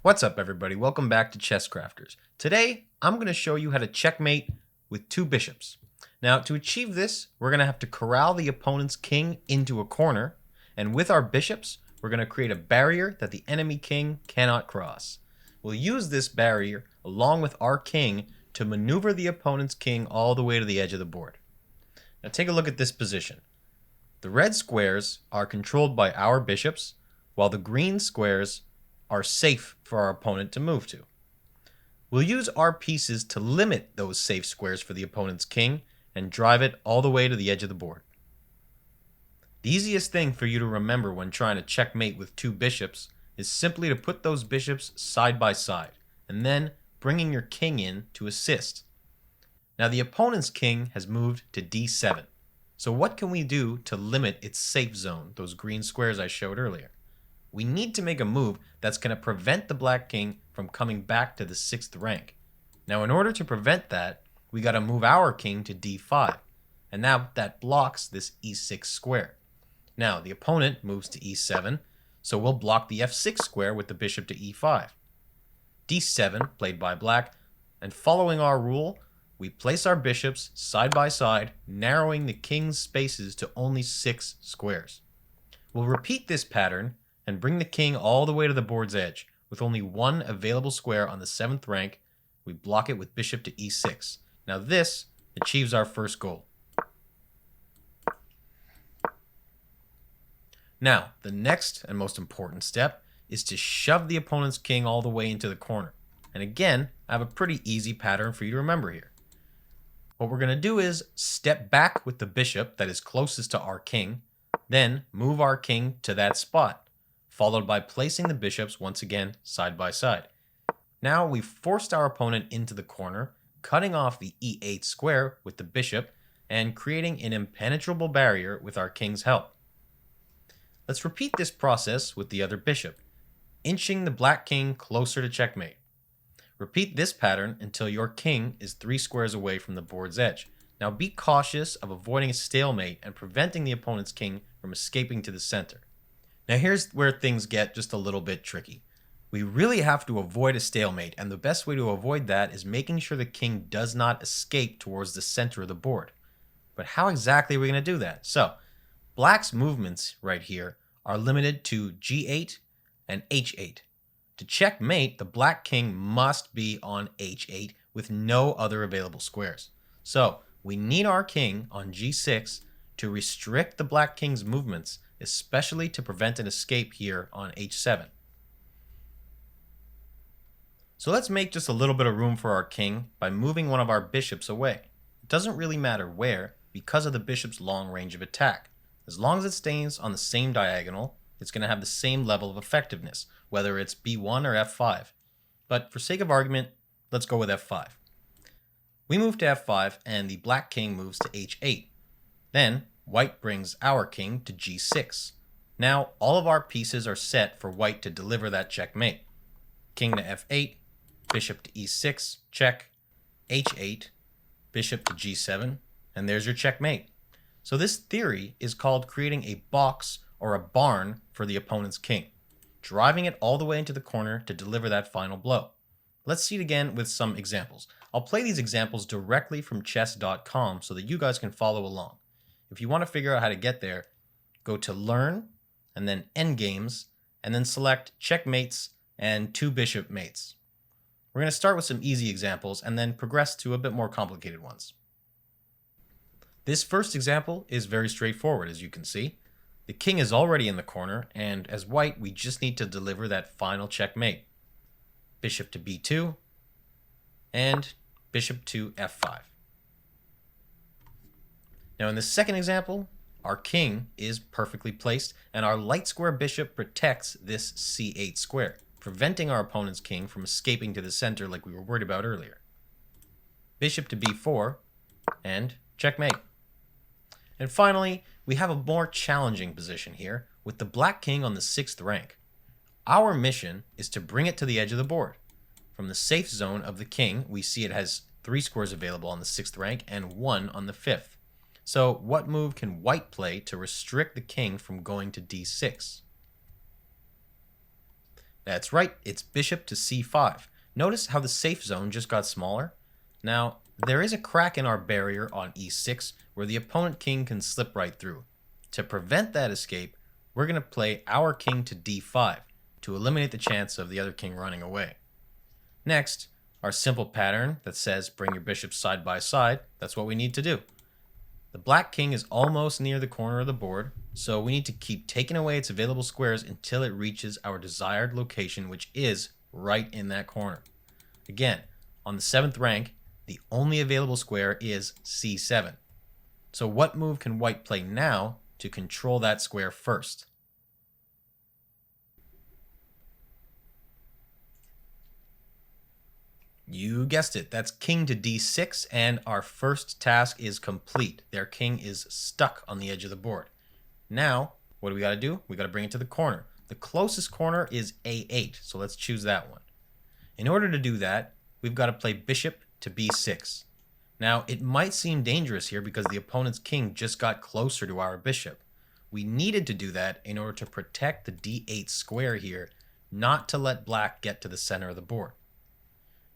What's up, everybody? Welcome back to Chess Crafters. Today, I'm going to show you how to checkmate with two bishops. Now, to achieve this, we're going to have to corral the opponent's king into a corner, and with our bishops, we're going to create a barrier that the enemy king cannot cross. We'll use this barrier, along with our king, to maneuver the opponent's king all the way to the edge of the board. Now, take a look at this position. The red squares are controlled by our bishops, while the green squares are safe for our opponent to move to. We'll use our pieces to limit those safe squares for the opponent's king and drive it all the way to the edge of the board. The easiest thing for you to remember when trying to checkmate with two bishops is simply to put those bishops side by side and then bringing your king in to assist. Now the opponent's king has moved to d7. So what can we do to limit its safe zone, those green squares I showed earlier? We need to make a move that's going to prevent the black king from coming back to the 6th rank. Now, in order to prevent that, we got to move our king to d5. And now that blocks this e6 square. Now, the opponent moves to e7, so we'll block the f6 square with the bishop to e5. d7, played by black, and following our rule, we place our bishops side by side, narrowing the king's spaces to only 6 squares. We'll repeat this pattern and bring the king all the way to the board's edge. With only one available square on the 7th rank, we block it with bishop to e6. Now this achieves our first goal. Now, the next and most important step is to shove the opponent's king all the way into the corner. And again, I have a pretty easy pattern for you to remember here. What we're going to do is step back with the bishop that is closest to our king, then move our king to that spot, followed by placing the bishops once again side by side. Now we've forced our opponent into the corner, cutting off the e8 square with the bishop and creating an impenetrable barrier with our king's help. Let's repeat this process with the other bishop, inching the black king closer to checkmate. Repeat this pattern until your king is 3 squares away from the board's edge. Now be cautious of avoiding a stalemate and preventing the opponent's king from escaping to the center. Now here's where things get just a little bit tricky. We really have to avoid a stalemate, and the best way to avoid that is making sure the king does not escape towards the center of the board. But how exactly are we going to do that? So, black's movements right here are limited to g8 and h8. To checkmate, the black king must be on h8 with no other available squares. So, we need our king on g6 to restrict the black king's movements, especially to prevent an escape here on h7. So let's make just a little bit of room for our king by moving one of our bishops away. It doesn't really matter where because of the bishop's long range of attack. As long as it stays on the same diagonal, it's going to have the same level of effectiveness, whether it's b1 or f5. But for sake of argument, let's go with f5. We move to f5 and the black king moves to h8. Then white brings our king to g6. Now all of our pieces are set for white to deliver that checkmate. King to f8, bishop to e6, check, h8, bishop to g7, and there's your checkmate. So this theory is called creating a box or a barn for the opponent's king, driving it all the way into the corner to deliver that final blow. Let's see it again with some examples. I'll play these examples directly from chess.com so that you guys can follow along. If you want to figure out how to get there, go to Learn, and then Endgames, and then select Checkmates and two bishop mates. We're going to start with some easy examples and then progress to a bit more complicated ones. This first example is very straightforward, as you can see. The king is already in the corner, and as white, we just need to deliver that final checkmate. Bishop to b2, and bishop to f5. Now in the second example, our king is perfectly placed, and our light square bishop protects this c8 square, preventing our opponent's king from escaping to the center like we were worried about earlier. Bishop to b4, and checkmate. And finally, we have a more challenging position here, with the black king on the 6th rank. Our mission is to bring it to the edge of the board. From the safe zone of the king, we see it has 3 squares available on the 6th rank and 1 on the 5th. So what move can white play to restrict the king from going to d6? That's right, it's bishop to c5. Notice how the safe zone just got smaller? Now, there is a crack in our barrier on e6 where the opponent king can slip right through. To prevent that escape, we're going to play our king to d5 to eliminate the chance of the other king running away. Next, our simple pattern that says bring your bishops side by side, that's what we need to do. The black king is almost near the corner of the board, so we need to keep taking away its available squares until it reaches our desired location, which is right in that corner. Again, on the 7th rank, the only available square is c7. So what move can white play now to control that square first? You guessed it, that's king to d6, and our first task is complete. Their king is stuck on the edge of the board. Now, what do we got to do? We got to bring it to the corner. The closest corner is a8, so let's choose that one. In order to do that, we've got to play bishop to b6. Now, it might seem dangerous here because the opponent's king just got closer to our bishop. We needed to do that in order to protect the d8 square here, not to let black get to the center of the board.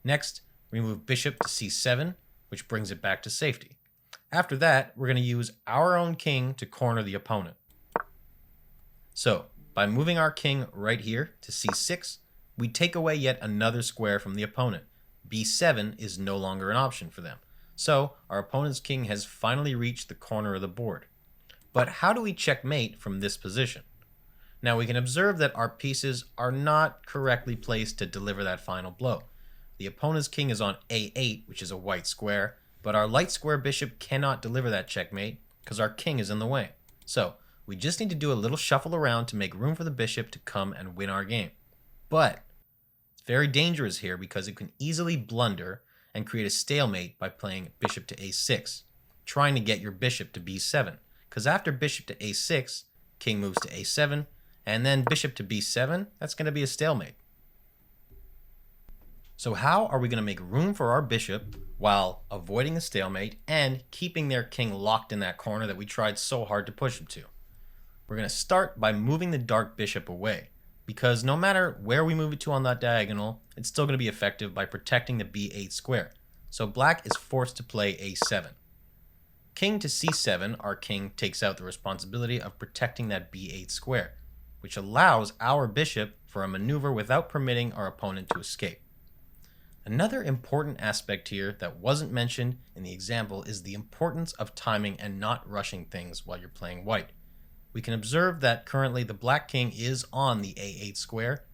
Next, we move bishop to c7, which brings it back to safety. After that, we're going to use our own king to corner the opponent. So, by moving our king right here to c6, we take away yet another square from the opponent. b7 is no longer an option for them. So, our opponent's king has finally reached the corner of the board. But how do we checkmate from this position? Now, we can observe that our pieces are not correctly placed to deliver that final blow. The opponent's king is on a8, which is a white square, but our light square bishop cannot deliver that checkmate because our king is in the way. So we just need to do a little shuffle around to make room for the bishop to come and win our game. But it's very dangerous here because it can easily blunder and create a stalemate by playing bishop to a6, trying to get your bishop to b7. Because after bishop to a6, king moves to a7, and then bishop to b7, that's going to be a stalemate. So how are we going to make room for our bishop while avoiding a stalemate and keeping their king locked in that corner that we tried so hard to push him to? We're going to start by moving the dark bishop away, because no matter where we move it to on that diagonal, it's still going to be effective by protecting the b8 square. So black is forced to play a7. King to c7, our king takes out the responsibility of protecting that b8 square, which allows our bishop for a maneuver without permitting our opponent to escape. Another important aspect here that wasn't mentioned in the example is the importance of timing and not rushing things while you're playing white. We can observe that currently the black king is on the a8 square,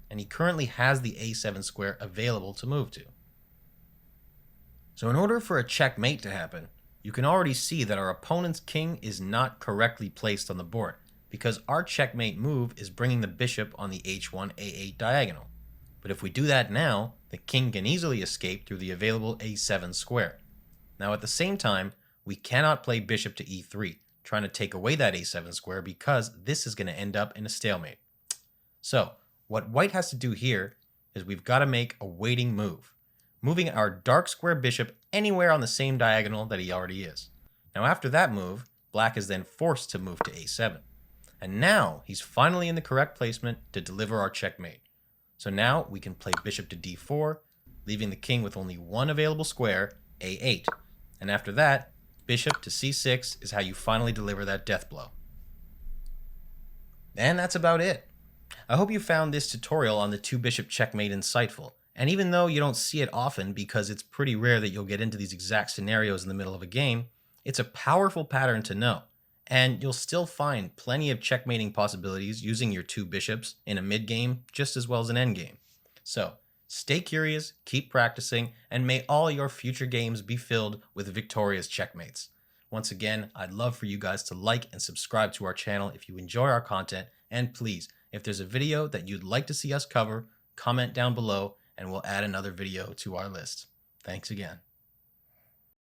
and he currently has the a7 square available to move to. So in order for a checkmate to happen, you can already see that our opponent's king is not correctly placed on the board, because our checkmate move is bringing the bishop on the h1 a8 diagonal. But if we do that now, the king can easily escape through the available a7 square. Now at the same time, we cannot play bishop to e3, trying to take away that a7 square because this is going to end up in a stalemate. So what white has to do here is we've got to make a waiting move, moving our dark square bishop anywhere on the same diagonal that he already is. Now after that move, black is then forced to move to a7. And now he's finally in the correct placement to deliver our checkmate. So now we can play bishop to d4, leaving the king with only one available square, a8. And after that, bishop to c6 is how you finally deliver that death blow. And that's about it. I hope you found this tutorial on the two bishop checkmate insightful. And even though you don't see it often because it's pretty rare that you'll get into these exact scenarios in the middle of a game, it's a powerful pattern to know. And you'll still find plenty of checkmating possibilities using your two bishops in a mid-game just as well as an endgame. So stay curious, keep practicing, and may all your future games be filled with victorious checkmates. Once again, I'd love for you guys to like and subscribe to our channel if you enjoy our content, and please, if there's a video that you'd like to see us cover, comment down below and we'll add another video to our list. Thanks again.